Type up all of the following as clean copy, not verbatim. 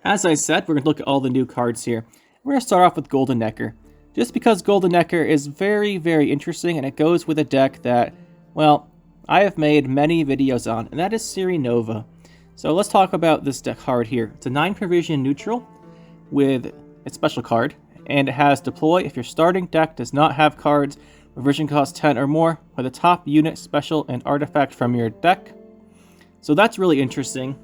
As I said, we're going to look at all the new cards here. We're going to start off with Golden Necker. Just because Golden Necker is very, very interesting, and it goes with a deck that, well, I have made many videos on, and that is Siri Nova. So let's talk about this deck card here. It's a 9 provision neutral with a special card, and it has deploy if your starting deck does not have cards provision cost 10 or more with a top unit, special, and artifact from your deck. So that's really interesting.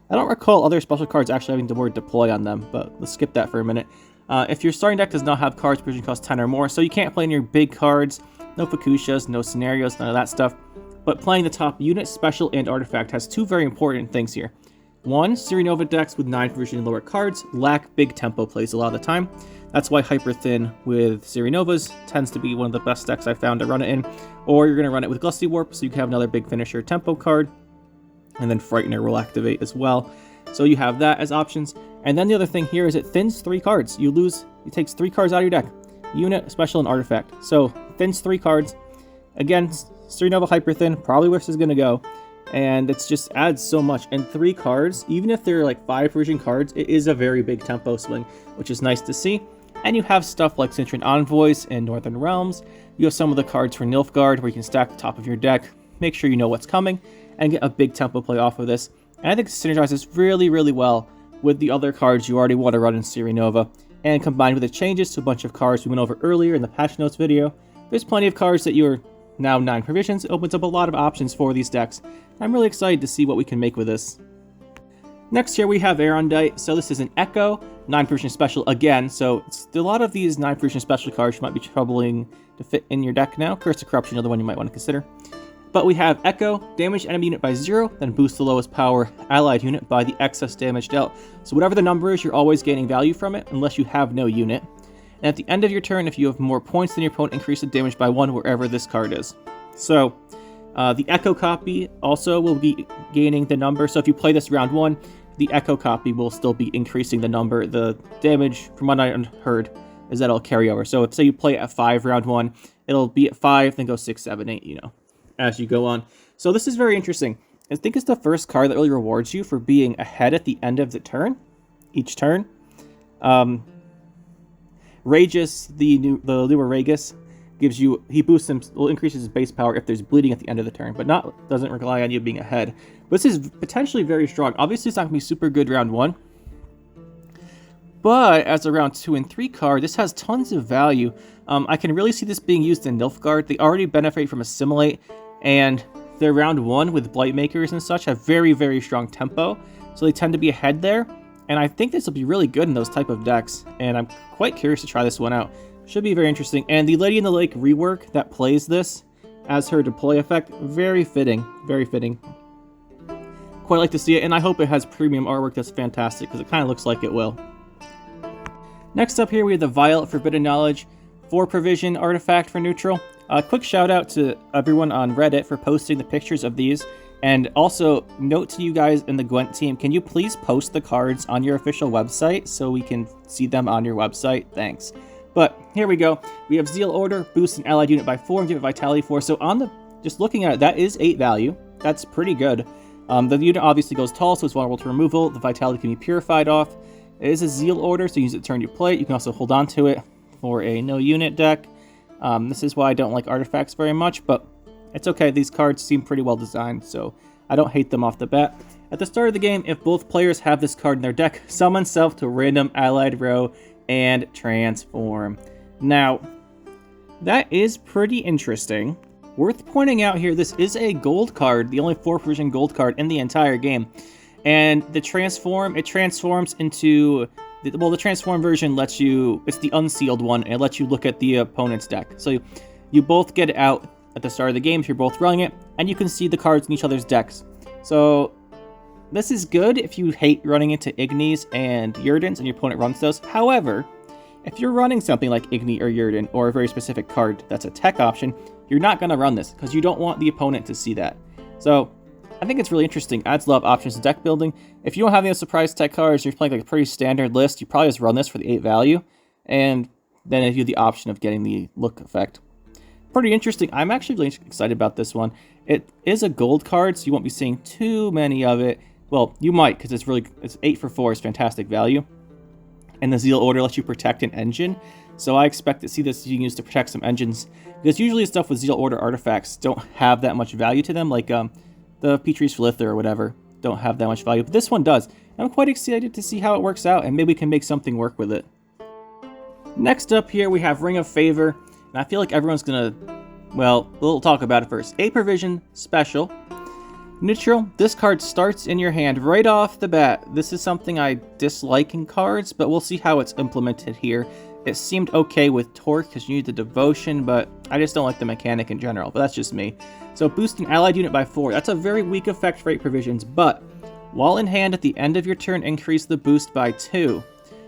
I don't recall other special cards actually having the word deploy on them, but let's skip that for a minute. If your starting deck does not have cards provision cost 10 or more, so you can't play in your big cards, no Fukushas, no scenarios, none of that stuff. But playing the top unit, special, and artifact has two very important things here. One, Siri Nova decks with 9 provision and lower cards lack big tempo plays a lot of the time. That's why Hyper Thin with Siri Novas tends to be one of the best decks I've found to run it in. Or you're going to run it with Glusty Warp, so you can have another big finisher tempo card. And then Frightener will activate as well. So you have that as options. And then the other thing here is it thins 3 cards. It takes 3 cards out of your deck. Unit, special, and artifact. So thins 3 cards. Again, Siri Nova Hyper Thin, probably where this is going to go. And it just adds so much. And 3 cards, even if they're like 5 provision cards, it is a very big tempo swing, which is nice to see. And you have stuff like Centurion Envoys and Northern Realms. You have some of the cards for Nilfgaard where you can stack the top of your deck, make sure you know what's coming, and get a big tempo play off of this. And I think it synergizes really, really well with the other cards you already want to run in Siri Nova. And combined with the changes to a bunch of cards we went over earlier in the patch notes video, there's plenty of cards that you're now 9 provisions. It opens up a lot of options for these decks. I'm really excited to see what we can make with this. Next here we have Arondite. So this is an Echo, 9 provision special again. So a lot of these 9 provision special cards might be troubling to fit in your deck now. Curse of Corruption, another one you might want to consider. But we have Echo, damage enemy unit by 0, then boost the lowest power allied unit by the excess damage dealt. So whatever the number is, you're always gaining value from it, unless you have no unit. And at the end of your turn, if you have more points than your opponent, increase the damage by 1 wherever this card is. So the Echo copy also will be gaining the number. So if you play this round 1, the Echo copy will still be increasing the number. The damage, from what I heard, is that it'll carry over. So if, say, you play at 5 round 1, it'll be at 5, then go 6, 7, 8, you know, as you go on. So this is very interesting. I think it's the first card that really rewards you for being ahead at the end of the turn, each turn. Ragus, the newer Ragus, gives you, increases his base power if there's bleeding at the end of the turn, but doesn't rely on you being ahead. But this is potentially very strong. Obviously, it's not going to be super good round 1, but as a round 2 and 3 card, this has tons of value. I can really see this being used in Nilfgaard. They already benefit from Assimilate, and their round 1 with Blightmakers and such have very, very strong tempo, so they tend to be ahead there. And I think this will be really good in those type of decks, and I'm quite curious to try this one out. Should be very interesting. And the Lady in the Lake rework that plays this as her deploy effect, very fitting, very fitting. Quite like to see it, and I hope it has premium artwork that's fantastic, because it kind of looks like it will. Next up here we have the Violet Forbidden Knowledge 4 provision artifact for neutral. A quick shout out to everyone on Reddit for posting the pictures of these. And also, note to you guys in the Gwent team, can you please post the cards on your official website so we can see them on your website? Thanks. But here we go. We have Zeal Order, boost an allied unit by 4 and give it Vitality 4. So just looking at it, that is 8 value. That's pretty good. The unit obviously goes tall, so it's vulnerable to removal. The Vitality can be purified off. It is a Zeal Order, so use it turn you play it. You can also hold on to it for a no unit deck. This is why I don't like artifacts very much, but it's okay. These cards seem pretty well designed, so I don't hate them off the bat. At the start of the game, if both players have this card in their deck, summon self to random allied row and transform. Now, that is pretty interesting. Worth pointing out here, this is a gold card, the only 4 provision gold card in the entire game. And it transforms into, the transform version lets you, it's the unsealed one, and it lets you look at the opponent's deck. So you both get it out at the start of the game if you're both running it, and you can see the cards in each other's decks. So this is good if you hate running into Ignis and Yerdans and your opponent runs those. However, if you're running something like Igni or Yerdan, or a very specific card that's a tech option, you're not going to run this, because you don't want the opponent to see that. So I think it's really interesting. Adds a lot of options to deck building. If you don't have any surprise tech cards, you're playing like a pretty standard list, you probably just run this for the 8 value, and then if you have the option of getting the look effect. Pretty interesting. I'm actually really excited about this one. It is a gold card, so you won't be seeing too many of it. Well, you might, because it's 8 for 4 is fantastic value. And the Zeal Order lets you protect an engine. So I expect to see this you can use to protect some engines. Because usually stuff with Zeal Order artifacts don't have that much value to them. Like the Petrie's Philither or whatever don't have that much value. But this one does. I'm quite excited to see how it works out. And maybe we can make something work with it. Next up here we have Ring of Favor. And I feel like everyone's going to... Well, we'll talk about it first. 8 Provision Special. Neutral, this card starts in your hand right off the bat. This is something I dislike in cards, but we'll see how it's implemented here. It seemed okay with Torque because you need the Devotion, but I just don't like the mechanic in general, but that's just me. So boost an allied unit by 4. That's a very weak effect for 8 provisions, but while in hand at the end of your turn, increase the boost by 2.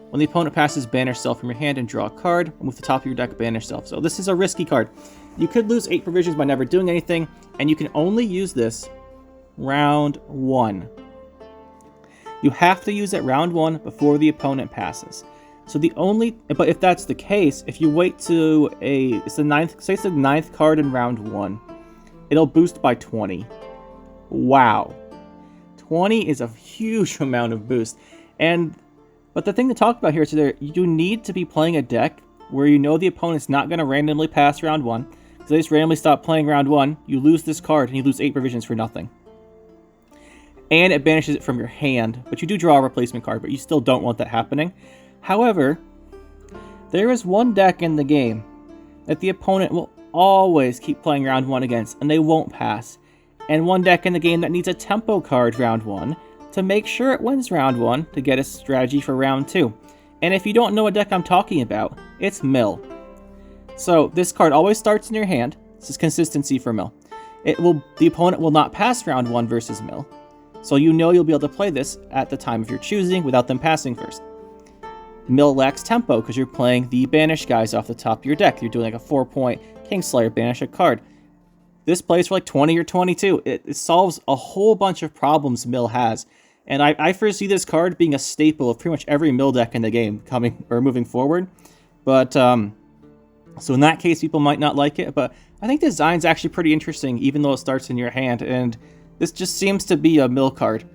When the opponent passes, banish self from your hand and draw a card. Move the top of your deck, banish self. So this is a risky card. You could lose 8 provisions by never doing anything, and you can only use this round 1. You have to use it round 1 before the opponent passes. So but if that's the case, if you wait to it's the 9th card in round 1, it'll boost by 20. Wow. 20 is a huge amount of boost. But the thing to talk about here is that you need to be playing a deck where you know the opponent's not going to randomly pass round 1. So they just randomly stop playing round 1, you lose this card, and you lose 8 provisions for nothing. And it banishes it from your hand, but you do draw a replacement card, but you still don't want that happening. However, there is one deck in the game that the opponent will always keep playing round 1 against, and they won't pass. And one deck in the game that needs a tempo card round 1 to make sure it wins round 1 to get a strategy for round 2. And if you don't know what deck I'm talking about, it's Mill. So this card always starts in your hand. This is consistency for Mill. The opponent will not pass round 1 versus Mill. So you know you'll be able to play this at the time of your choosing without them passing first. Mill lacks tempo because you're playing the banish guys off the top of your deck. You're doing like a 4-point Kingslayer, banish a card. This plays for like 20 or 22. It solves a whole bunch of problems Mill has. And I foresee this card being a staple of pretty much every Mill deck in the game moving forward. But, so in that case, people might not like it. But I think the design's actually pretty interesting, even though it starts in your hand. And this just seems to be a Mill card.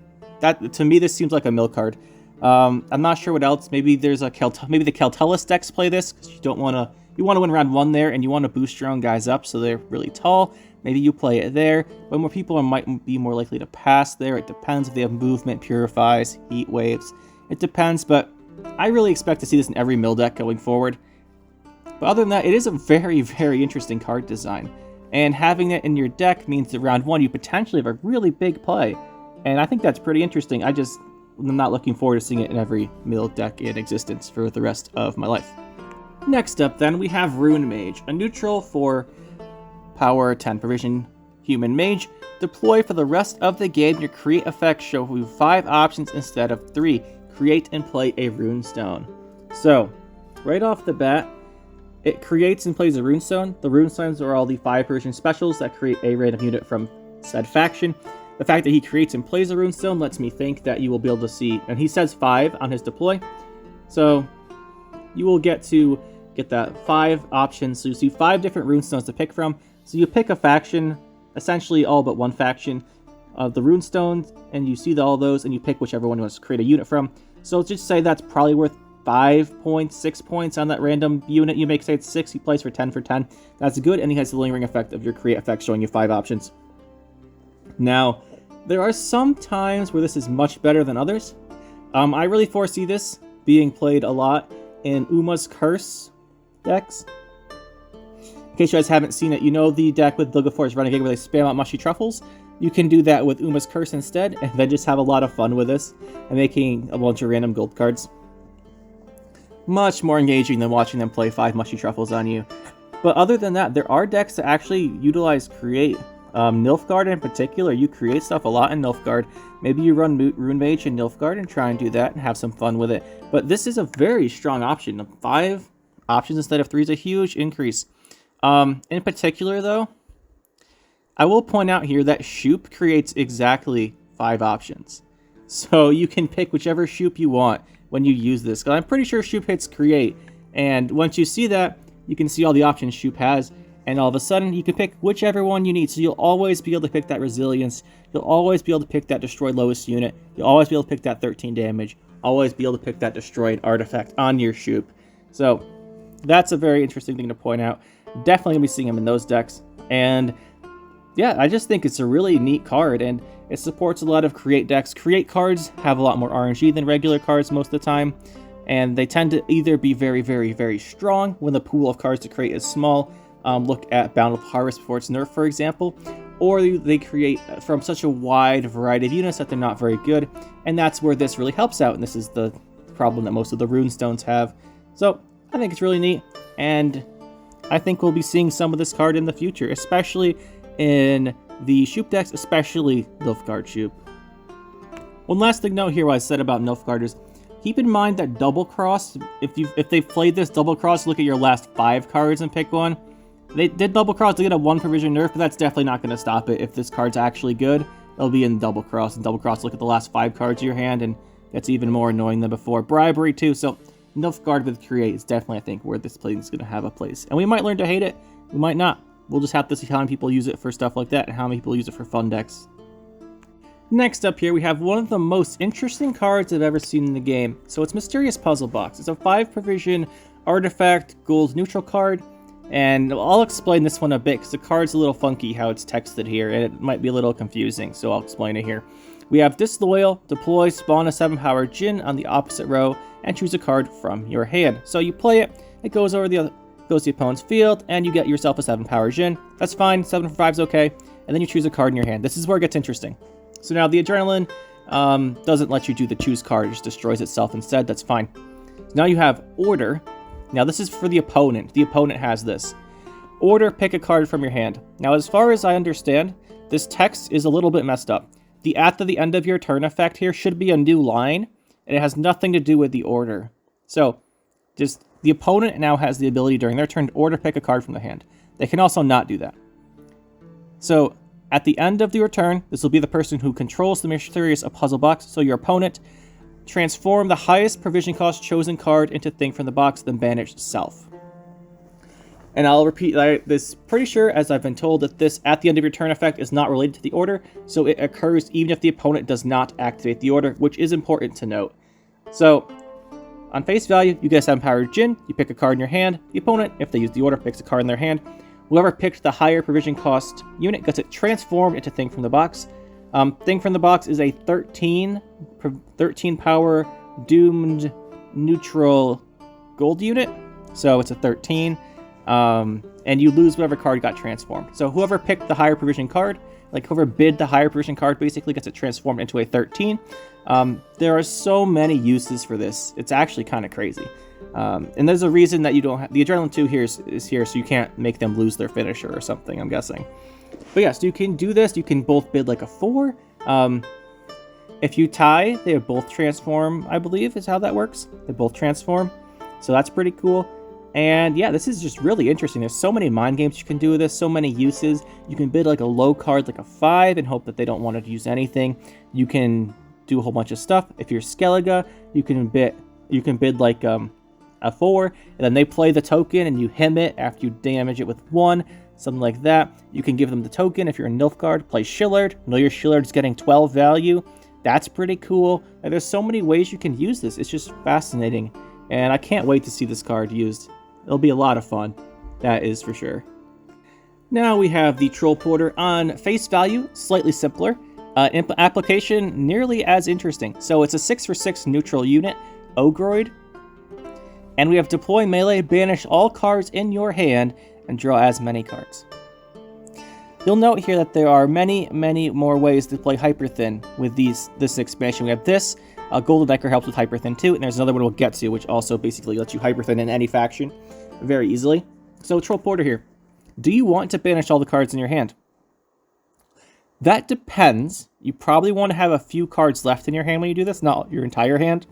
To me, this seems like a Mill card. I'm not sure what else. Maybe there's maybe the Keltelis decks play this because you want to win round 1 there, and you want to boost your own guys up so they're really tall. Maybe you play it there, but more people might be more likely to pass there. It depends if they have movement, purifies, heat waves. It depends, but I really expect to see this in every Mill deck going forward. But other than that, it is a very, very interesting card design. And having it in your deck means that round 1 you potentially have a really big play. And I think that's pretty interesting. I'm not looking forward to seeing it in every Mill deck in existence for the rest of my life. Next up then, we have Rune Mage, a neutral for power 10 provision human mage. Deploy for the rest of the game. Your create effects show you 5 options instead of 3. Create and play a runestone. So, right off the bat, it creates and plays a runestone. The runestones are all the 5 provision specials that create a random unit from said faction. The fact that he creates and plays a runestone lets me think that you will be able to see, and he says 5 on his deploy, so you will get that 5 options. So you see 5 different runestones to pick from. So you pick a faction, essentially all but one faction of the runestones, and you see all those, and you pick whichever one you want to create a unit from. So let's just say that's probably worth 5 points, 6 points on that random unit. You make, say it's 6, he plays for 10 for 10. That's good, and he has the lingering effect of your create effect showing you 5 options. Now, there are some times where this is much better than others. I really foresee this being played a lot in Uma's Curse decks. In case you guys haven't seen it, you know the deck with Vilgefortz Renegade where they spam out Mushy Truffles? You can do that with Uma's Curse instead, and then just have a lot of fun with this, and making a bunch of random gold cards. Much more engaging than watching them play 5 Mushy Truffles on you. But other than that, there are decks that actually utilize create. Nilfgaard in particular, you create stuff a lot in Nilfgaard. Maybe you run Rune Mage in Nilfgaard and try and do that and have some fun with it. But this is a very strong option. 5 options instead of 3 is a huge increase. In particular, though, I will point out here that Shoop creates exactly 5 options. So you can pick whichever Shoop you want when you use this. I'm pretty sure Shoop hits create. And once you see that, you can see all the options Shoop has. and all of a sudden you can pick whichever one you need. So you'll always be able to pick that resilience, you'll always be able to pick that destroy lowest unit, you'll always be able to pick that 13 damage, always be able to pick that destroyed artifact on your Shoop. So that's a very interesting thing to point out. Definitely gonna be seeing him in those decks. And yeah, I just think it's a really neat card, and it supports a lot of create decks. Create cards have a lot more RNG than regular cards most of the time, and they tend to either be very, very, very strong when the pool of cards to create is small. Look at Bountiful Harvest before its nerf, for example. Or they create from such a wide variety of units that they're not very good, and that's where this really helps out, and this is the problem that most of the runestones have. So I think it's really neat, and I think we'll be seeing some of this card in the future, especially in the Shoop decks, especially Nilfgaard Shoop. One last thing note here, what I said about Nilfgaard is, keep in mind that Double Cross, if they've played this Double Cross, look at your last 5 cards and pick one. They did Double Cross to get a 1 provision nerf, but that's definitely not going to stop it. If this card's actually good, it'll be in Double Cross. And Double Cross, look at the last 5 cards of your hand, and it's even more annoying than before. Bribery too, so Nilfgaard with Create is definitely, I think, where this play is going to have a place. And we might learn to hate it, we might not. We'll just have to see how many people use it for stuff like that, and how many people use it for fun decks. Next up here, we have one of the most interesting cards I've ever seen in the game. So it's Mysterious Puzzle Box. It's a 5 provision artifact gold neutral card. And I'll explain this one a bit, because the card's a little funky how it's texted here, and it might be a little confusing, so I'll explain it here. We have Disloyal, deploy, spawn a 7-power Djinn on the opposite row, and choose a card from your hand. So you play it, it goes over the opponent's field, and you get yourself a 7-power Djinn. That's fine, 7 for 5 is okay, and then you choose a card in your hand. This is where it gets interesting. So now the Adrenaline doesn't let you do the choose card, it just destroys itself instead, that's fine. So now you have Order. Now this is for the opponent. The opponent has this. Order, pick a card from your hand. Now as far as I understand, this text is a little bit messed up. The at the end of your turn effect here should be a new line, and it has nothing to do with the order. So, just the opponent now has the ability during their turn to order pick a card from the hand. They can also not do that. So, at the end of your turn, this will be the person who controls the Mysterious Puzzle Box, so your opponent. Transform the highest provision cost chosen card into thing from the box, then banish self. And I'll repeat this, pretty sure, as I've been told, that this at the end of your turn effect is not related to the order, so it occurs even if the opponent does not activate the order, which is important to note. So, on face value, you get a 7-power Djinn, you pick a card in your hand, the opponent, if they use the order, picks a card in their hand. Whoever picked the higher provision cost unit gets it transformed into thing from the box. Thing from the box is a 13 power doomed neutral gold unit, so it's a 13, and you lose whatever card got transformed. So whoever picked the higher provision card, like whoever bid the higher provision card, basically gets it transformed into a 13. There are so many uses for this, it's actually kind of crazy. And there's a reason that you don't have the Adrenaline 2 here is here, so you can't make them lose their finisher or something, I'm guessing. But yes, you can do this. You can both bid like a 4. If you tie, they both transform, I believe is how that works. They both transform. So that's pretty cool. And yeah, this is just really interesting. There's so many mind games you can do with this, so many uses. You can bid like a low card, like a 5, and hope that they don't want to use anything. You can do a whole bunch of stuff. If you're Skellege, you can bid like a 4, and then they play the token and you him it after you damage it with 1. Something like that. You can give them the token if you're in Nilfgaard. Play Shillard. Know your Shillard's getting 12 value. That's pretty cool. And there's so many ways you can use this. It's just fascinating. And I can't wait to see this card used. It'll be a lot of fun. That is for sure. Now we have the Troll Porter. On face value, slightly simpler. Application, nearly as interesting. So it's a 6 for 6 neutral unit. Ogroid. And we have deploy melee, banish all cards in your hand, and draw as many cards. You'll note here that there are many, many more ways to play Hyper Thin with this expansion. We have this, Golden Decker helps with Hyper Thin too, and there's another one we'll get to, which also basically lets you Hyper Thin in any faction very easily. So Troll Porter here. Do you want to banish all the cards in your hand? That depends. You probably want to have a few cards left in your hand when you do this, not your entire hand.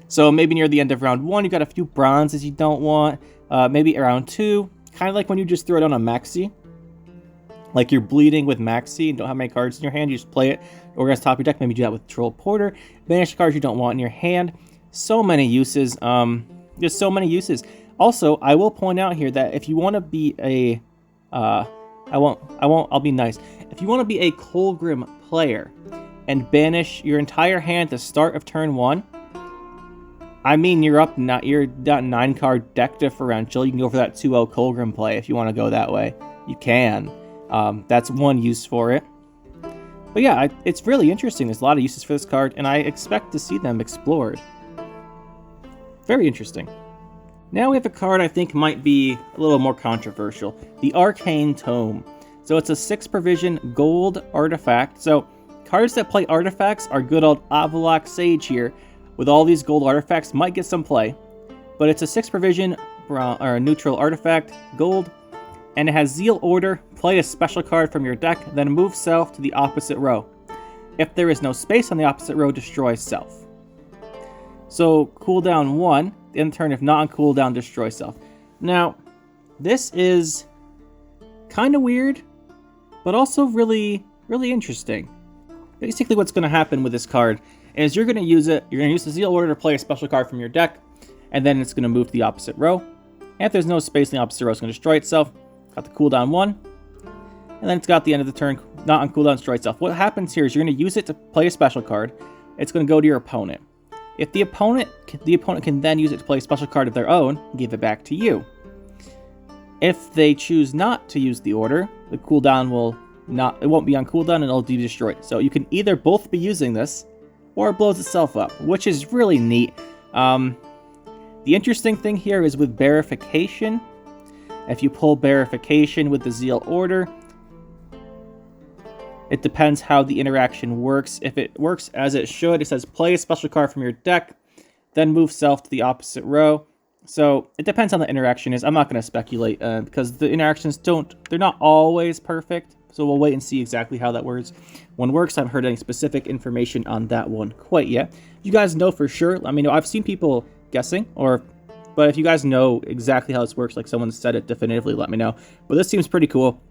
So maybe near the end of round 1, you got a few bronzes you don't want. Maybe around 2, kind of like when you just throw it on a maxi. Like you're bleeding with maxi and don't have many cards in your hand, you just play it. Organize top of your deck, maybe do that with Troll Porter. Banish cards you don't want in your hand. So many uses. There's so many uses. Also, I will point out here that if you want to be a, I'll be nice. If you want to be a Colgrim player and banish your entire hand at the start of turn 1, I mean, you're that 9-card deck differential. You can go for that 2-0 Colgrim play if you want to go that way. You can. That's one use for it. But yeah, it's really interesting. There's a lot of uses for this card, and I expect to see them explored. Very interesting. Now we have a card I think might be a little more controversial. The Arcane Tome. So it's a 6-provision gold artifact. So cards that play artifacts, our good old Avalok Sage here, with all these gold artifacts, might get some play. But it's a 6-provision or neutral artifact, gold, and it has Zeal Order. Play a special card from your deck, then move self to the opposite row. If there is no space on the opposite row, destroy self. So cooldown 1, in turn, if not on cooldown, destroy self. Now, this is kind of weird, but also really, really interesting. Basically, what's going to happen with this card is you're going to use it. You're going to use the Zeal Order to play a special card from your deck, and then it's going to move to the opposite row. And if there's no space in the opposite row, it's going to destroy itself. Got the cooldown 1, and then it's got the end of the turn, not on cooldown, destroy itself. What happens here is you're going to use it to play a special card. It's going to go to your opponent. If the opponent can then use it to play a special card of their own, give it back to you. If they choose not to use the order, the cooldown it won't be on cooldown and it'll be destroyed. So you can either both be using this, or it blows itself up, which is really neat. The interesting thing here is with Barification. If you pull Barification with the Zeal Order, it depends how the interaction works. If it works as it should, it says play a special card from your deck, then move self to the opposite row. So it depends on the interaction is. I'm not going to speculate because the interactions they're not always perfect. So we'll wait and see exactly how that works. I haven't heard any specific information on that one quite yet. If you guys know for sure, let me know. I've seen people guessing, but if you guys know exactly how this works, like someone said it definitively, let me know. But this seems pretty cool.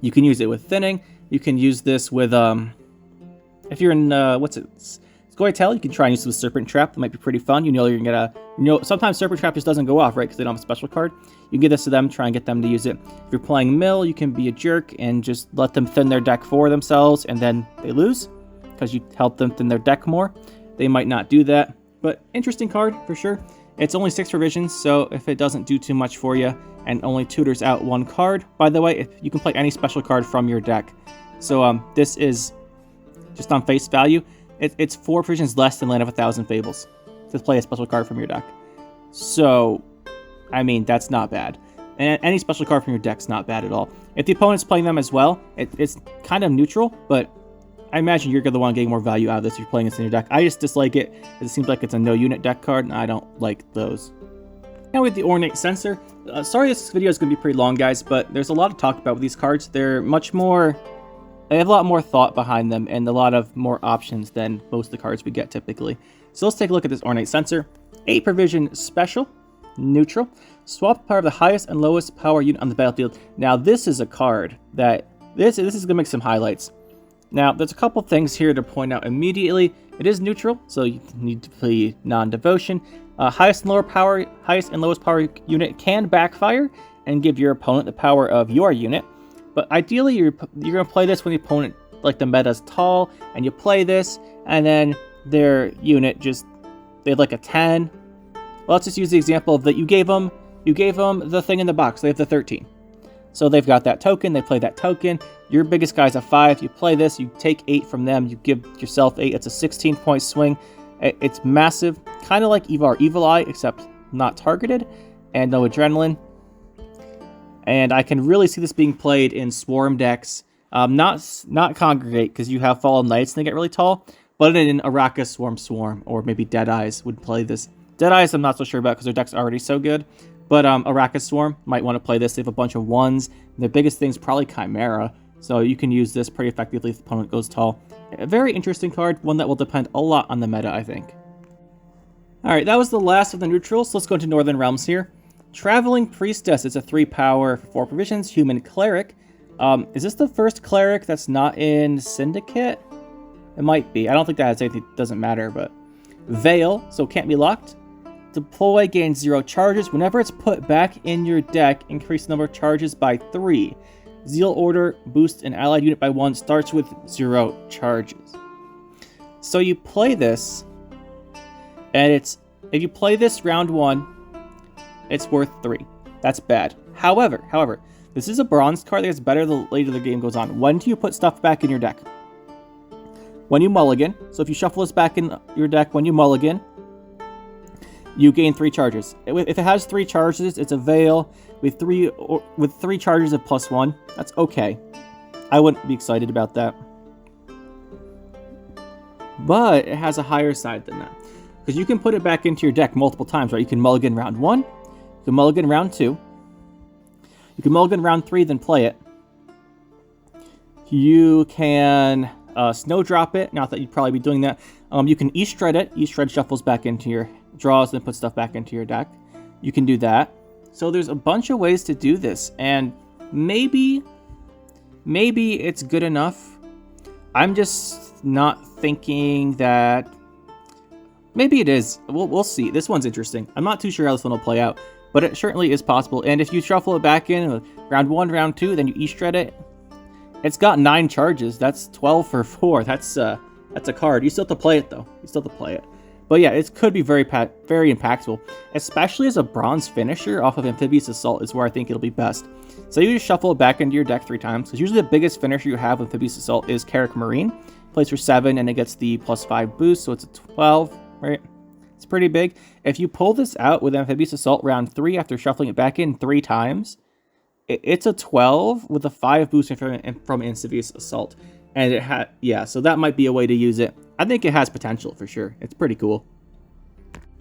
You can use it with thinning. You can use this with, if you're in, Scoia tael, you can try and use it with Serpent Trap. That might be pretty fun. You're gonna get sometimes Serpent Trap just doesn't go off, right? Because they don't have a special card. You can give this to them, try and get them to use it. If you're playing Mill, you can be a jerk and just let them thin their deck for themselves, and then they lose because you help them thin their deck more. They might not do that, but interesting card for sure. It's only 6 provisions, so if it doesn't do too much for you, and only tutors out 1 card, by the way, if you can play any special card from your deck. So this is just on face value. It's 4 provisions less than Land of 1,000 Fables to play a special card from your deck. So, I mean, that's not bad. And any special card from your deck's not bad at all. If the opponent's playing them as well, it's kind of neutral, but I imagine you're the one getting more value out of this if you're playing this in your deck. I just dislike it. It seems like it's a no-unit deck card, and I don't like those. Now with the Ornate Censer. Sorry this video is going to be pretty long, guys, but there's a lot to talk about with these cards. They have a lot more thought behind them and a lot of more options than most of the cards we get typically. So let's take a look at this Ornate Censer. 8 provision special, neutral. Swap the power of the highest and lowest power unit on the battlefield. Now this is a card that, this is going to make some highlights. Now there's a couple things here to point out immediately. It is neutral, so you need to play non-devotion. Highest and lowest power unit can backfire and give your opponent the power of your unit. But ideally, you're going to play this when the opponent, like the meta's tall, and you play this, and then their unit they have like a 10. Well, let's just use the example of that you gave them the thing in the box. They have the 13. So they've got that token, they play that token. Your biggest guy's a 5. You play this, you take 8 from them, you give yourself 8. It's a 16-point swing. It's massive, kind of like Evil Eye, except not targeted, and no adrenaline. And I can really see this being played in Swarm decks. Not Congregate, because you have Fallen Knights and they get really tall, but in Araka Swarm, or maybe Deadeyes would play this. Deadeyes I'm not so sure about because their deck's already so good. But Araka Swarm might want to play this. They have a bunch of 1s. Their biggest thing's probably Chimera. So you can use this pretty effectively if the opponent goes tall. A very interesting card, one that will depend a lot on the meta, I think. Alright, that was the last of the neutrals. So let's go into Northern Realms here. Traveling Priestess. It's a 3 power for 4 provisions. Human Cleric. Is this the first Cleric that's not in Syndicate? It might be. I don't think that has anything. Doesn't matter, but... Veil, so can't be locked. Deploy gains 0 charges. Whenever it's put back in your deck, increase the number of charges by 3. Zeal Order boosts an allied unit by 1, starts with 0 charges. So you play this, and if you play this round 1, it's worth 3. That's bad. However, this is a bronze card that gets better the later the game goes on. When do you put stuff back in your deck? When you mulligan. So if you shuffle this back in your deck when you mulligan, you gain 3 charges. If it has 3 charges, it's a Veil with 3 charges of +1. That's okay. I wouldn't be excited about that. But it has a higher side than that. Because you can put it back into your deck multiple times, right? You can mulligan round 1, you can mulligan round 2, you can mulligan round 3, then play it. You can snowdrop it, not that you'd probably be doing that. You can E-shred it. E-shred shuffles back into your draws and put stuff back into your deck. You can do that. So there's a bunch of ways to do this, and maybe it's good enough. I'm just not thinking that. Maybe it is. We'll see. This one's interesting. I'm not too sure how this one will play out, but it certainly is possible. And if you shuffle it back in round 1, round 2, then you E-shred it. It's got 9 charges. That's 12 for 4. That's a card. You still have to play it though. You still have to play it. But yeah, it could be very impactful, especially as a bronze finisher off of Amphibious Assault is where I think it'll be best. So you just shuffle it back into your deck 3 times, because usually the biggest finisher you have with Amphibious Assault is Carrack Marine. Plays for 7 and it gets the +5 boost, so it's a 12, right? It's pretty big. If you pull this out with Amphibious Assault round 3 after shuffling it back in 3 times, it's a 12 with a 5 boost from Amphibious Assault. And so that might be a way to use it. I think it has potential for sure. It's pretty cool.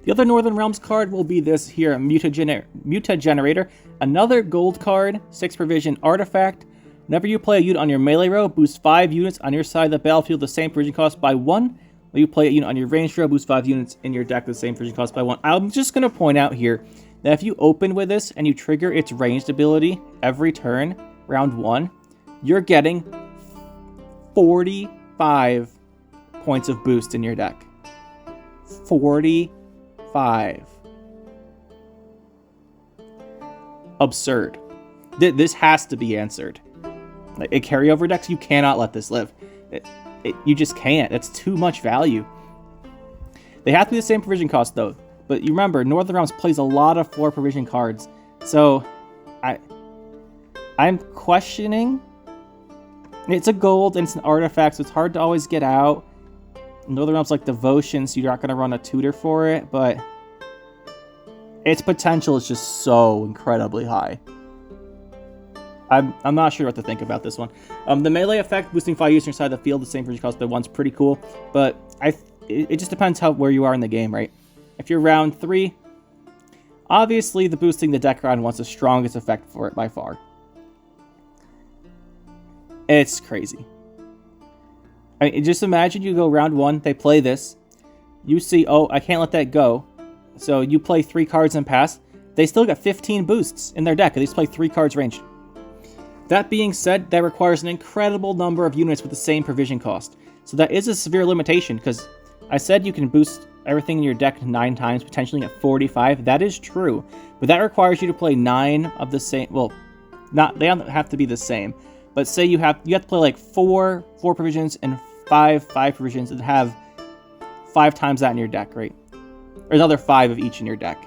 The other Northern Realms card will be this here, Muta Generator. Another gold card, 6 provision artifact. Whenever you play a unit on your melee row, boost 5 units on your side of the battlefield the same provision cost by 1. When you play a unit on your ranged row, boost 5 units in your deck the same provision cost by 1. I'm just going to point out here that if you open with this and you trigger its ranged ability every turn, round 1, you're getting 45 points of boost in your deck. 45. Absurd. This has to be answered. Like, in carryover decks, you cannot let this live. You just can't. That's too much value. They have to be the same provision cost, though. But you remember, Northern Realms plays a lot of 4 provision cards. So, I'm questioning. It's a gold, and it's an artifact, so it's hard to always get out. Northern Realms like Devotion, so you're not going to run a tutor for it, but its potential is just so incredibly high. I'm not sure what to think about this one. The melee effect, boosting 5 units on your side of the field, the same provision cost by 1's pretty cool, but it just depends where you are in the game, right? If you're round 3, obviously the boosting the deck round 1's the strongest effect for it by far. It's crazy. I mean, just imagine you go round 1, they play this, you see, oh, I can't let that go, so you play 3 cards and pass, they still got 15 boosts in their deck, and they just play 3 cards ranged. That being said, that requires an incredible number of units with the same provision cost, so that is a severe limitation, because I said you can boost everything in your deck 9 times, potentially at 45, that is true, but that requires you to play 9 of the same, well, they don't have to be the same, but say you have to play like 4 provisions and 5 provisions and have 5 times that in your deck, right? Or another 5 of each in your deck.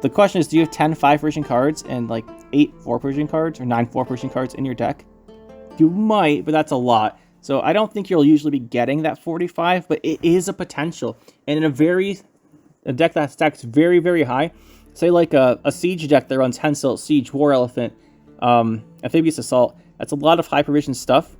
The question is, do you have 10 5 provision cards and like 8 4 provision cards or 9 4 provision cards in your deck? You might, but that's a lot. So I don't think you'll usually be getting that 45, but it is a potential. And in a deck that stacks very, very high, say like a siege deck that runs Henselt, Siege, War Elephant, Amphibious Assault, that's a lot of high provision stuff.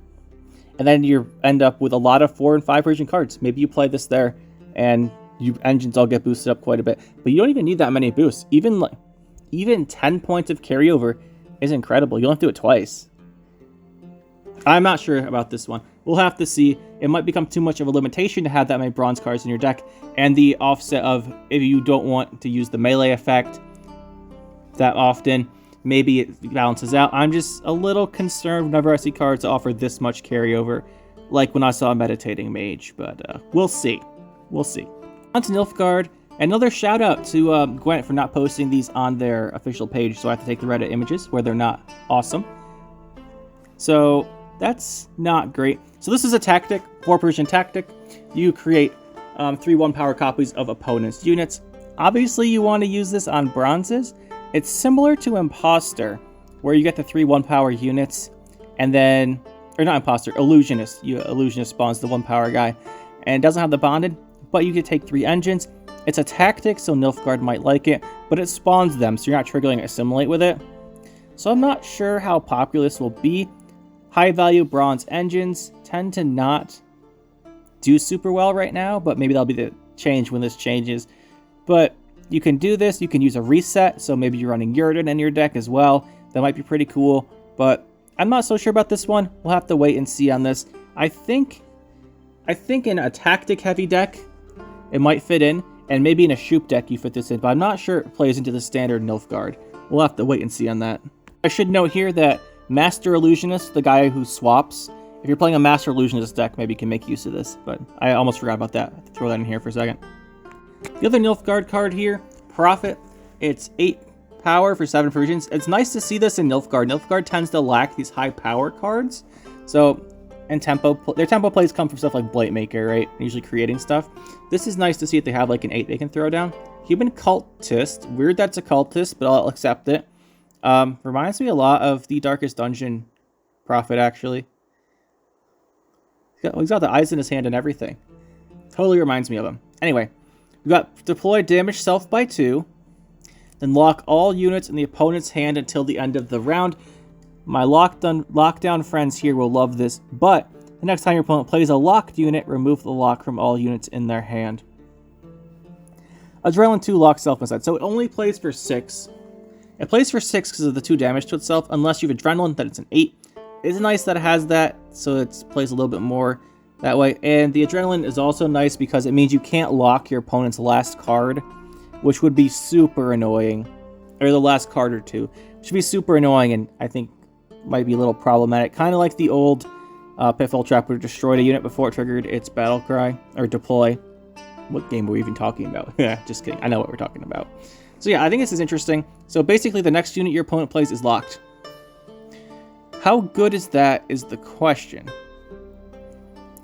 And then you end up with a lot of 4 and 5 provision cards. Maybe you play this there, and your engines all get boosted up quite a bit. But you don't even need that many boosts. Even 10 points of carryover is incredible. You don't have to do it twice. I'm not sure about this one. We'll have to see. It might become too much of a limitation to have that many bronze cards in your deck. And the offset of if you don't want to use the melee effect that often, maybe it balances out. I'm just a little concerned whenever I see cards that offer this much carryover, like when I saw Meditating Mage, but we'll see. We'll see. On to Nilfgaard. Another shout out to Gwent for not posting these on their official page, so I have to take the Reddit images where they're not awesome. So that's not great. So this is a tactic, 4-provision tactic. You create 3 1-power copies of opponent's units. Obviously, you want to use this on bronzes. It's similar to Imposter, where you get the 3 1-power units, and then, or not Imposter, Illusionist. Illusionist spawns the 1-power guy, and it doesn't have the bonded, but you could take 3 engines. It's a tactic, so Nilfgaard might like it, but it spawns them, so you're not triggering Assimilate with it. So I'm not sure how popular this will be. High-value bronze engines tend to not do super well right now, but maybe that'll be the change when this changes. But you can do this. You can use a reset, so maybe you're running Yurden in your deck as well. That might be pretty cool, but I'm not so sure about this one. We'll have to wait and see on this. I think in a tactic-heavy deck, it might fit in. And maybe in a Shoop deck you fit this in, but I'm not sure it plays into the standard Nilfgaard. We'll have to wait and see on that. I should note here that Master Illusionist, the guy who swaps, if you're playing a Master Illusionist deck, maybe you can make use of this, but I almost forgot about that. I have to throw that in here for a second. The other Nilfgaard card here, Prophet, it's 8 power for 7 provisions. It's nice to see this in Nilfgaard. Nilfgaard tends to lack these high power cards, so... And their tempo plays come from stuff like Blightmaker, right? Usually creating stuff. This is nice to see if they have like an 8 they can throw down. Human Cultist. Weird that's a cultist, but I'll accept it. Reminds me a lot of the Darkest Dungeon Prophet, actually. He's got the eyes in his hand and everything. Totally reminds me of him. Anyway, we got deploy damage self by 2. Then lock all units in the opponent's hand until the end of the round. My lockdown friends here will love this, but the next time your opponent plays a locked unit, remove the lock from all units in their hand. Adrenaline 2 locks self inside, so it only plays for 6. It plays for 6 because of the 2 damage to itself, unless you have Adrenaline, then it's an 8. It's nice that it has that, so it plays a little bit more that way. And the Adrenaline is also nice because it means you can't lock your opponent's last card, which would be super annoying. Or the last card or 2, which would be super annoying, and I think might be a little problematic. Kind of like the old Pitfall Trap, which destroyed a unit before it triggered its battle cry, or deploy. What game were we even talking about? Yeah, just kidding. I know what we're talking about. So yeah, I think this is interesting. So basically, the next unit your opponent plays is locked. How good is that is the question.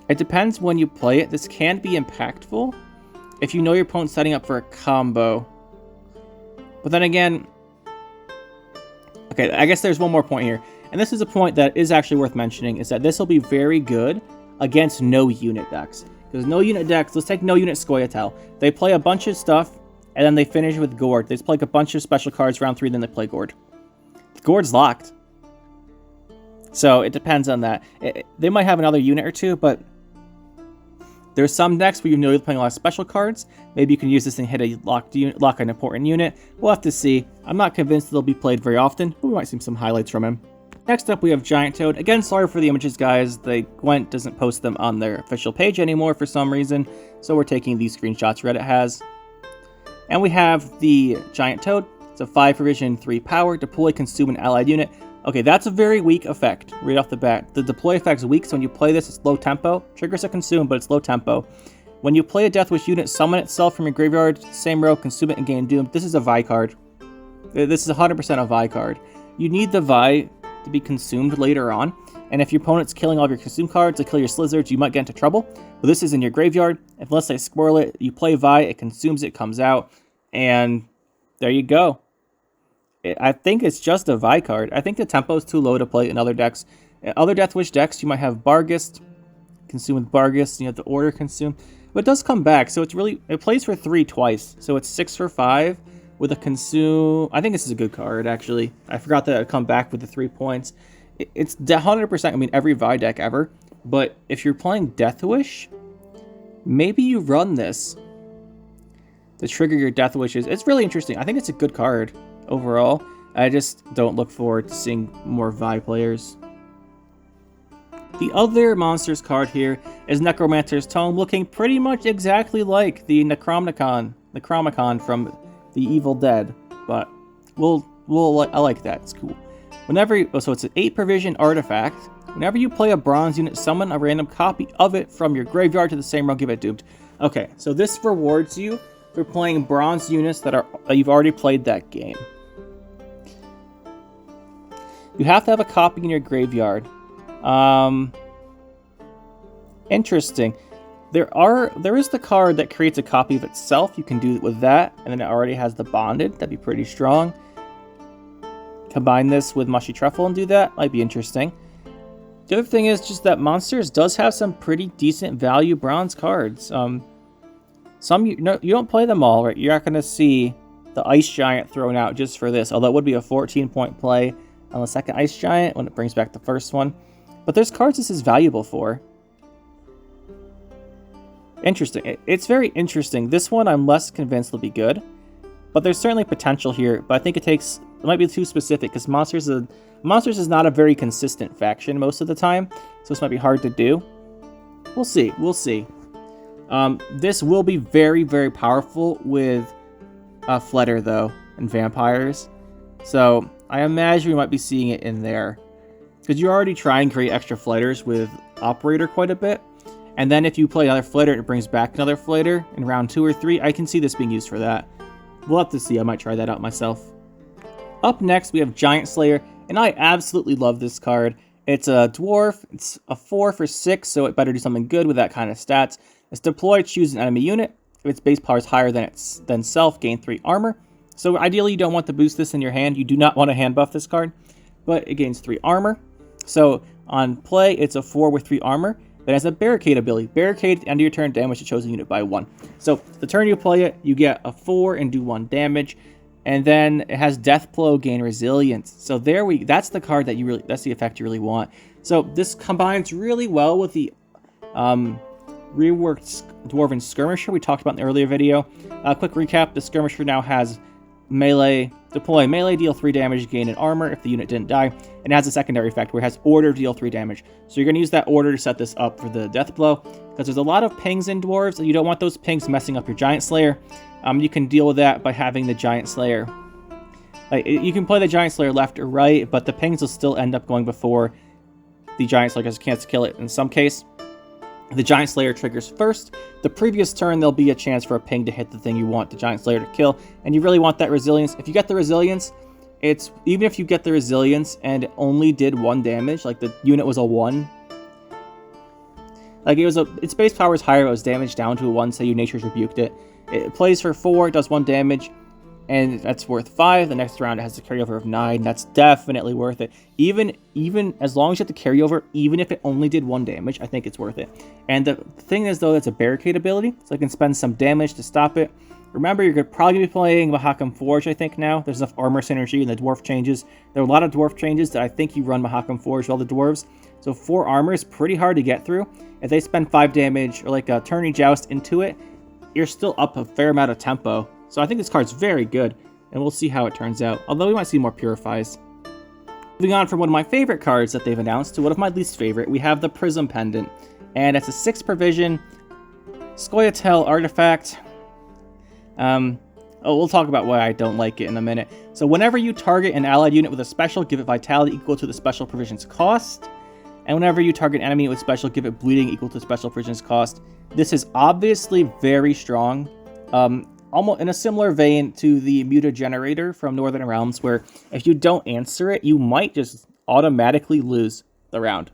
It depends when you play it. This can be impactful if you know your opponent's setting up for a combo. But then again... Okay, I guess there's one more point here. And this is a point that is actually worth mentioning, is that this will be very good against no-unit decks. Because no-unit decks, let's take no-unit Scoia tael. They play a bunch of stuff, and then they finish with Gord. They just play like a bunch of special cards round 3, then they play Gord. Gord's locked. So it depends on that. They might have another unit or 2, but there's some decks where you know you're playing a lot of special cards. Maybe you can use this and hit a lock an important unit. We'll have to see. I'm not convinced they'll be played very often, but we might see some highlights from him. Next up, we have Giant Toad. Again, sorry for the images, guys. Gwent doesn't post them on their official page anymore for some reason, so we're taking these screenshots Reddit has. And we have the Giant Toad. It's a 5 provision, 3 power. Deploy, consume an allied unit. Okay, that's a very weak effect right off the bat. The deploy effect's weak, so when you play this, it's low tempo. Triggers a consume, but it's low tempo. When you play a Deathwish unit, summon itself from your graveyard, same row, consume it, and gain doom. This is a Vi card. This is 100% a Vi card. You need the Vi to be consumed later on, and if your opponent's killing all of your consume cards to kill your Slizzards, you might get into trouble. But this is in your graveyard. Unless they squirrel it, you play Vi, it consumes it, comes out, and there you go. I think it's just a Vi card. I think the tempo is too low to play in other decks. In other Deathwish decks, you might have Barghest, consume with Barghest, and you have the Order consume. But it does come back, so it plays for 3 twice. So it's 6 for 5 with a consume. I think this is a good card, actually. I forgot that it would come back with the 3 points. It's 100%, I mean, every Vi deck ever. But if you're playing Deathwish, maybe you run this to trigger your Deathwishes. It's really interesting. I think it's a good card overall. I just don't look forward to seeing more Vi players. The other monsters card here is Necromancer's Tome, looking pretty much exactly like the Necromicon from the Evil Dead, but I like that. It's cool. So it's an 8 provision artifact. Whenever you play a bronze unit, summon a random copy of it from your graveyard to the same row, give it doomed. Okay, so this rewards you for playing bronze units that you've already played that game. You have to have a copy in your graveyard. Interesting. There is the card that creates a copy of itself. You can do it with that, and then it already has the bonded. That'd be pretty strong. Combine this with Mushy Truffle and do that. Might be interesting. The other thing is just that Monsters does have some pretty decent value bronze cards. Some you don't play them all, right? You're not going to see the Ice Giant thrown out just for this, although it would be a 14-point play on the second Ice Giant when it brings back the first one. But there's cards this is valuable for. Interesting. It's very interesting. This one I'm less convinced will be good, but there's certainly potential here. But I think it might be too specific because Monsters is not a very consistent faction most of the time, so this might be hard to do. We'll see. We'll see. This will be very, very powerful with Fledder though and Vampires, so I imagine we might be seeing it in there because you already try and create extra Fledders with Operator quite a bit. And then if you play another Fledder and it brings back another Fledder in round 2 or 3, I can see this being used for that. We'll have to see. I might try that out myself. Up next, we have Giant Slayer, and I absolutely love this card. It's a dwarf. It's a 4 for 6, so it better do something good with that kind of stats. It's deployed, choose an enemy unit. If its base power is higher than self, gain 3 armor. So ideally, you don't want to boost this in your hand. You do not want to hand buff this card, but it gains 3 armor. So on play, it's a 4 with 3 armor. It has a Barricade ability. Barricade at the end of your turn, damage the chosen unit by 1. So the turn you play it, you get a 4 and do 1 damage. And then it has Death Blow, gain Resilience. So that's the card that's the effect you really want. So this combines really well with the reworked Dwarven Skirmisher we talked about in the earlier video. Quick recap, the Skirmisher now has melee, deploy melee, deal 3 damage, gain an armor if the unit didn't die, and it has a secondary effect where it has order, deal 3 damage. So you're going to use that order to set this up for the Death Blow, because there's a lot of pings in Dwarves, and you don't want those pings messing up your Giant Slayer. You can deal with that by having the Giant Slayer. You can play the Giant Slayer left or right, but the pings will still end up going before the Giant Slayer has a chance to kill it in some case. The Giant Slayer triggers first. The previous turn, there'll be a chance for a ping to hit the thing you want the Giant Slayer to kill, and you really want that resilience. If you get the resilience, even if you get the resilience and it only did 1 damage, like the unit was a 1, like its base power is higher, it was damaged down to a 1, say you Nature's Rebuked it. It plays for 4, it does 1 damage, and that's worth 5. The next round it has a carryover of 9. That's definitely worth it. Even as long as you have the carryover, even if it only did 1 damage, I think it's worth it. And the thing is, though, that's a Barricade ability, so I can spend some damage to stop it. Remember, you're going to probably be playing Mahakam Forge, I think, now. There's enough armor synergy in the dwarf changes. There are a lot of dwarf changes that I think you run Mahakam Forge with all the dwarves. So 4 armor is pretty hard to get through. If they spend 5 damage or like a Tourney Joust into it, you're still up a fair amount of tempo. So I think this card's very good, and we'll see how it turns out. Although we might see more Purifies. Moving on from one of my favorite cards that they've announced to one of my least favorite, we have the Prism Pendant. And it's a 6 provision Scoia tael artifact. We'll talk about why I don't like it in a minute. So whenever you target an allied unit with a special, give it vitality equal to the special provision's cost. And whenever you target an enemy with special, give it bleeding equal to the special provision's cost. This is obviously very strong. Almost in a similar vein to the Mutagenerator from Northern Realms, where if you don't answer it, you might just automatically lose the round.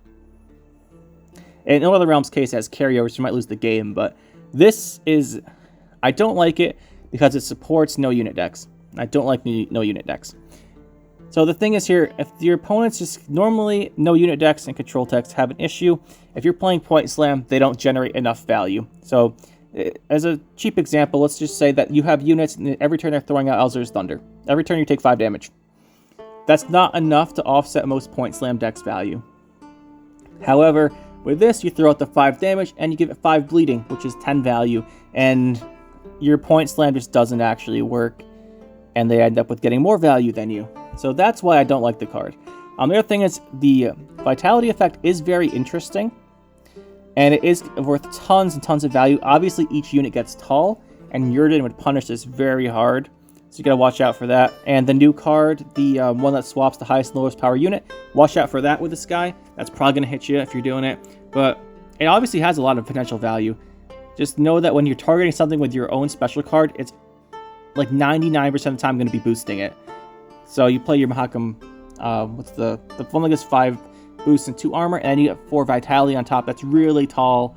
In Northern Realms' case, it has carryovers, you might lose the game, but this is... I don't like it because it supports no unit decks. I don't like no unit decks. So the thing is here, if your opponents just normally no unit decks and control decks have an issue, if you're playing Point Slam, they don't generate enough value. So as a cheap example, let's just say that you have units and every turn they're throwing out Elzer's Thunder. Every turn you take 5 damage. That's not enough to offset most Point Slam decks value. However, with this, you throw out the 5 damage and you give it 5 bleeding, which is 10 value, and your Point Slam just doesn't actually work, and they end up with getting more value than you. So that's why I don't like the card. The other thing is the Vitality effect is very interesting, and it is worth tons and tons of value. Obviously, each unit gets tall, and Yurden would punish this very hard, so you gotta watch out for that. And the new card, the one that swaps the highest and lowest power unit, watch out for that with this guy. That's probably gonna hit you if you're doing it, but it obviously has a lot of potential value. just know that when you're targeting something with your own special card, it's like 99% of the time going to be boosting it. So you play your Mahakam, what's the one that gets 5 boosts and 2 armor, and then you get 4 vitality on top. That's really tall.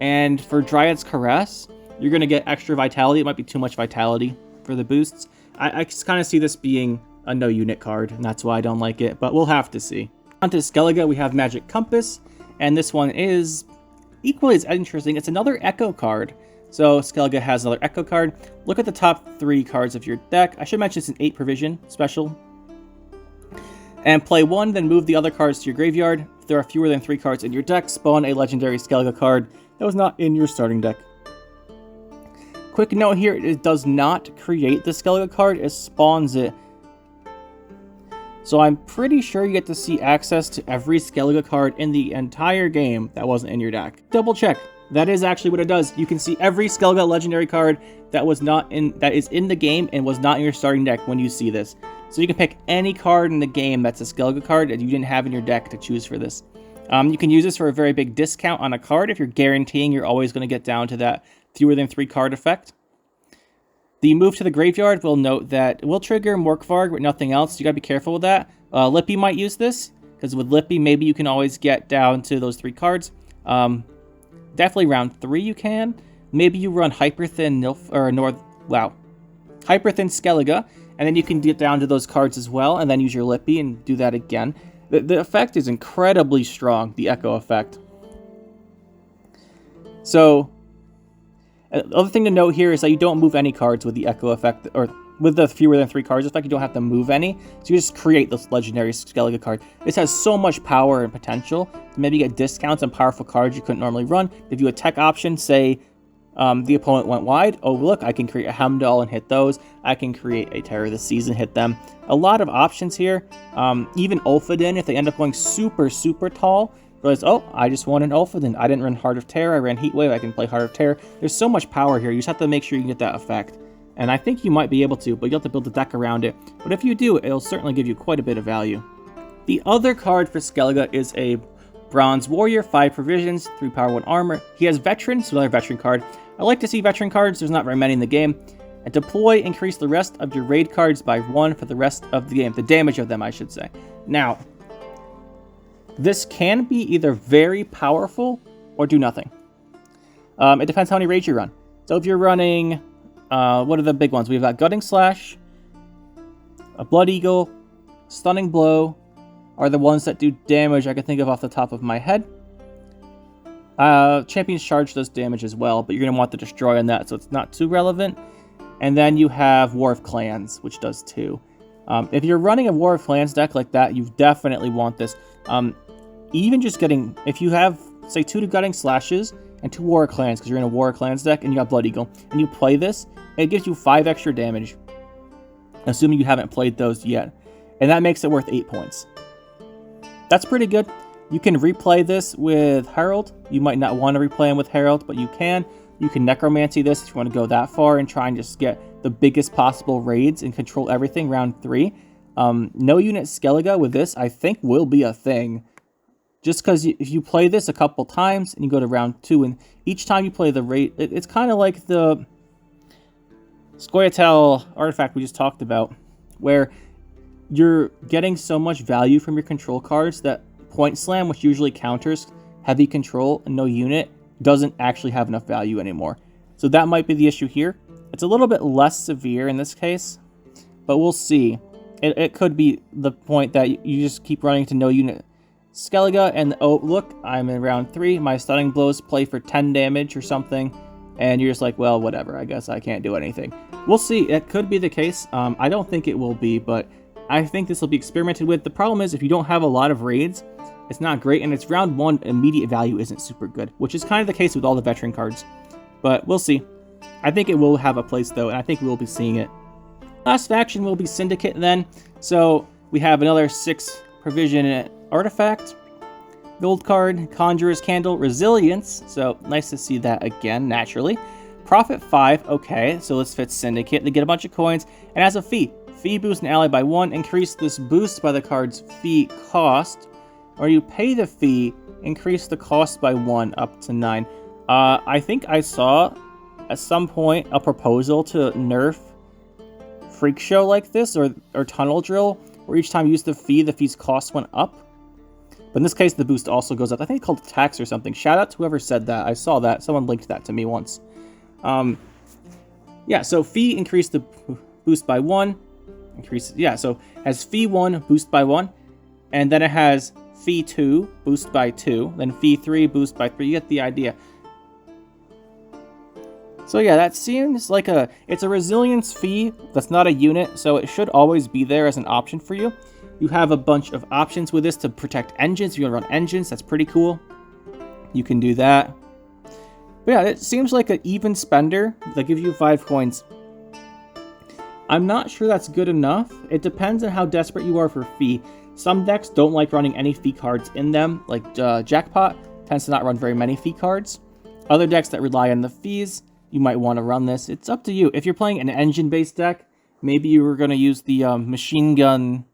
And for Dryad's Caress, you're going to get extra vitality. It might be too much vitality for the boosts. I kind of see this being a no unit card, and that's why I don't like it, but we'll have to see. On to Skellege, we have Magic Compass, and this one is equally as interesting. It's another Echo card. So Skellege has another Echo card. Look at the top 3 cards of your deck. I should mention it's an 8 provision special. And play 1, then move the other cards to your graveyard. If there are fewer than 3 cards in your deck, spawn a legendary Skellege card that was not in your starting deck. Quick note here, it does not create the Skellege card, it spawns it. So I'm pretty sure you get to see access to every Skellege card in the entire game that wasn't in your deck. Double check. That is actually what it does. You can see every Skellege legendary card that is in the game and was not in your starting deck when you see this. So you can pick any card in the game that's a Skellege card that you didn't have in your deck to choose for this. You can use this for a very big discount on a card if you're guaranteeing you're always going to get down to that fewer than 3 card effect. The move to the graveyard will note that it will trigger Morkvarg but nothing else. You gotta be careful with that. Lippy might use this, because with Lippy, maybe you can always get down to those 3 cards. Definitely round 3 you can. Maybe you run Hyperthin Hyperthin Skellege, and then you can get down to those cards as well, and then use your Lippy and do that again. The effect is incredibly strong, the Echo effect. So, the other thing to note here is that you don't move any cards with the Echo effect, or with the fewer than 3 cards effect, you don't have to move any. So you just create this legendary Skellege card. This has so much power and potential to maybe get discounts on powerful cards you couldn't normally run. If you a tech option, say the opponent went wide, oh look, I can create a Hemdall and hit those. I can create a Terror of the Season, hit them. A lot of options here. Even Ulfadin, if they end up going super, super tall, realize, oh, I just want an Ulfadin. I didn't run Heart of Terror, I ran Heatwave, I can play Heart of Terror. There's so much power here, you just have to make sure you can get that effect. And I think you might be able to, but you have to build a deck around it. But if you do, it'll certainly give you quite a bit of value. The other card for Skellege is a Bronze Warrior, 5 provisions, 3 power, 1 armor. He has Veteran, so another Veteran card. I like to see Veteran cards, there's not very many in the game. And deploy, increase the rest of your raid cards by 1 for the rest of the game. The damage of them, I should say. Now, this can be either very powerful or do nothing. It depends how many raids you run. So if you're running, what are the big ones? We've got Gutting Slash, a Blood Eagle, Stunning Blow are the ones that do damage I can think of off the top of my head. Champion's Charge does damage as well, but you're going to want the Destroy on that, so it's not too relevant. And then you have War of Clans, which does 2. If you're running a War of Clans deck like that, you definitely want this. Even just getting, if you have, say, 2 Gutting Slashes and 2 War of Clans, because you're in a War of Clans deck and you got Blood Eagle, and you play this, it gives you 5 extra damage, assuming you haven't played those yet. And that makes it worth 8 points. That's pretty good. You can replay this with Herald. You might not want to replay him with Herald, but you can. You can Necromancy this if you want to go that far and try and just get the biggest possible raids and control everything round 3. No unit Skellege with this, I think, will be a thing. Just because if you play this a couple times and you go to round 2, and each time you play the raid, it's kind of like the Scoia tael artifact we just talked about, where you're getting so much value from your control cards that Point Slam, which usually counters heavy control and no unit, doesn't actually have enough value anymore. So that might be the issue here. It's a little bit less severe in this case, but we'll see. It could be the point that you just keep running to no unit Skellege, and oh look, I'm in round 3, my Stunning Blows play for 10 damage or something, and you're just like, well, whatever, I guess I can't do anything. We'll see, it could be the case. I don't think it will be, but I think this will be experimented with. The problem is, if you don't have a lot of raids, it's not great, and it's round 1, immediate value isn't super good, which is kind of the case with all the veteran cards. But we'll see. I think it will have a place, though, and I think we'll be seeing it. Last faction will be Syndicate, then. So we have another 6 provision artifact. Gold card, Conjurer's Candle, Resilience. So nice to see that again, naturally. Profit 5, okay, so this fits Syndicate. They get a bunch of coins, and as a fee. Fee boost an ally by 1, increase this boost by the card's fee cost, or you pay the fee, increase the cost by 1 up to 9. I think I saw at some point a proposal to nerf Freak Show like this, or Tunnel Drill, where each time you use the fee's cost went up. But in this case, the boost also goes up. I think it's called tax or something. Shout out to whoever said that. I saw that. Someone linked that to me once. Yeah, so fee increased the boost by 1. So has fee 1 boost by 1, and then it has fee 2 boost by 2, then fee 3 boost by 3. You get the idea. So yeah, that seems like it's a resilience fee that's not a unit, so it should always be there as an option for you. You have a bunch of options with this to protect engines. If you want to run engines, that's pretty cool. You can do that. But yeah, it seems like an even spender that gives you 5 coins. I'm not sure that's good enough. It depends on how desperate you are for fee. Some decks don't like running any fee cards in them, like Jackpot tends to not run very many fee cards. Other decks that rely on the fees, you might want to run this. It's up to you. If you're playing an engine-based deck, maybe you were going to use the machine gun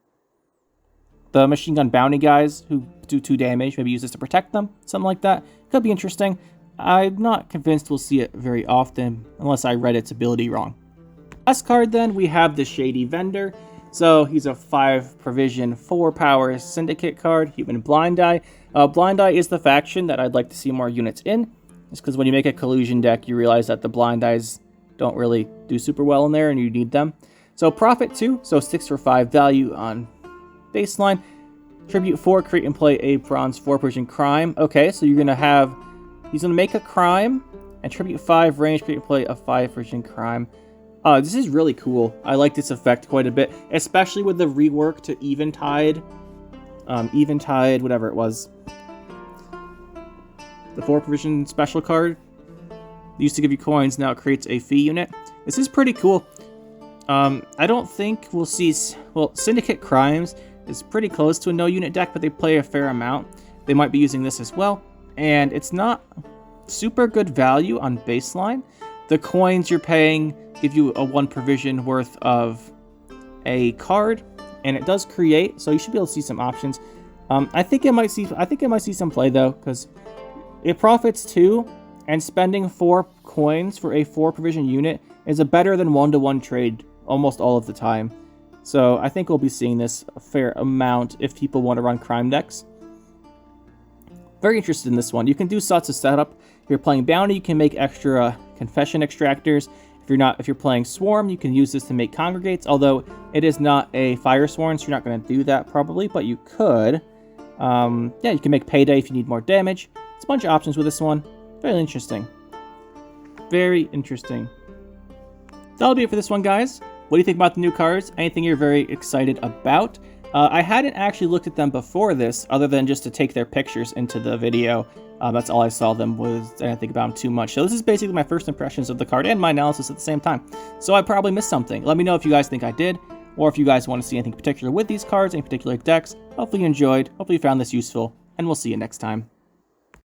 bounty guys who do 2 damage. Maybe use this to protect them, something like that. Could be interesting. I'm not convinced we'll see it very often, unless I read its ability wrong. Last card then, we have the Shady Vendor. So he's a 5 provision, 4 power Syndicate card, Human Blind Eye. Blind Eye is the faction that I'd like to see more units in. Just because when you make a collusion deck, you realize that the Blind Eyes don't really do super well in there and you need them. So Profit 2, so 6 for 5 value on baseline. Tribute 4, create and play a bronze 4 provision crime. Okay, so you're going to have... He's going to make a crime, and tribute 5 range, create and play a 5 version crime. This is really cool. I like this effect quite a bit, especially with the rework to Eventide. Eventide, whatever it was. The 4 provision special card. It used to give you coins, now it creates a fee unit. This is pretty cool. I don't think we'll see... Well, Syndicate Crimes is pretty close to a no-unit deck, but they play a fair amount. They might be using this as well. And it's not super good value on baseline. The coins you're paying give you a 1 provision worth of a card, and it does create, so you should be able to see some options. I think it might see some play though, because it profits 2, and spending 4 coins for a 4 provision unit is a better than 1-to-1 trade almost all of the time. So I think we'll be seeing this a fair amount if people want to run crime decks. Very interested in this one. You can do lots of setup. If you're playing Bounty, you can make extra confession extractors. If you're playing Swarm, you can use this to make congregates, although it is not a fire sworn, so you're not going to do that probably, but you could. Yeah, you can make payday if you need more damage. It's a bunch of options with this one. Very interesting. Very interesting. That'll be it for this one, guys. What do you think about the new cards? Anything you're very excited about? I hadn't actually looked at them before this, other than just to take their pictures into the video. That's all I saw them with. I didn't think about them too much. So this is basically my first impressions of the card and my analysis at the same time. So I probably missed something. Let me know if you guys think I did, or if you guys want to see anything particular with these cards, any particular decks. Hopefully you enjoyed, hopefully you found this useful, and we'll see you next time.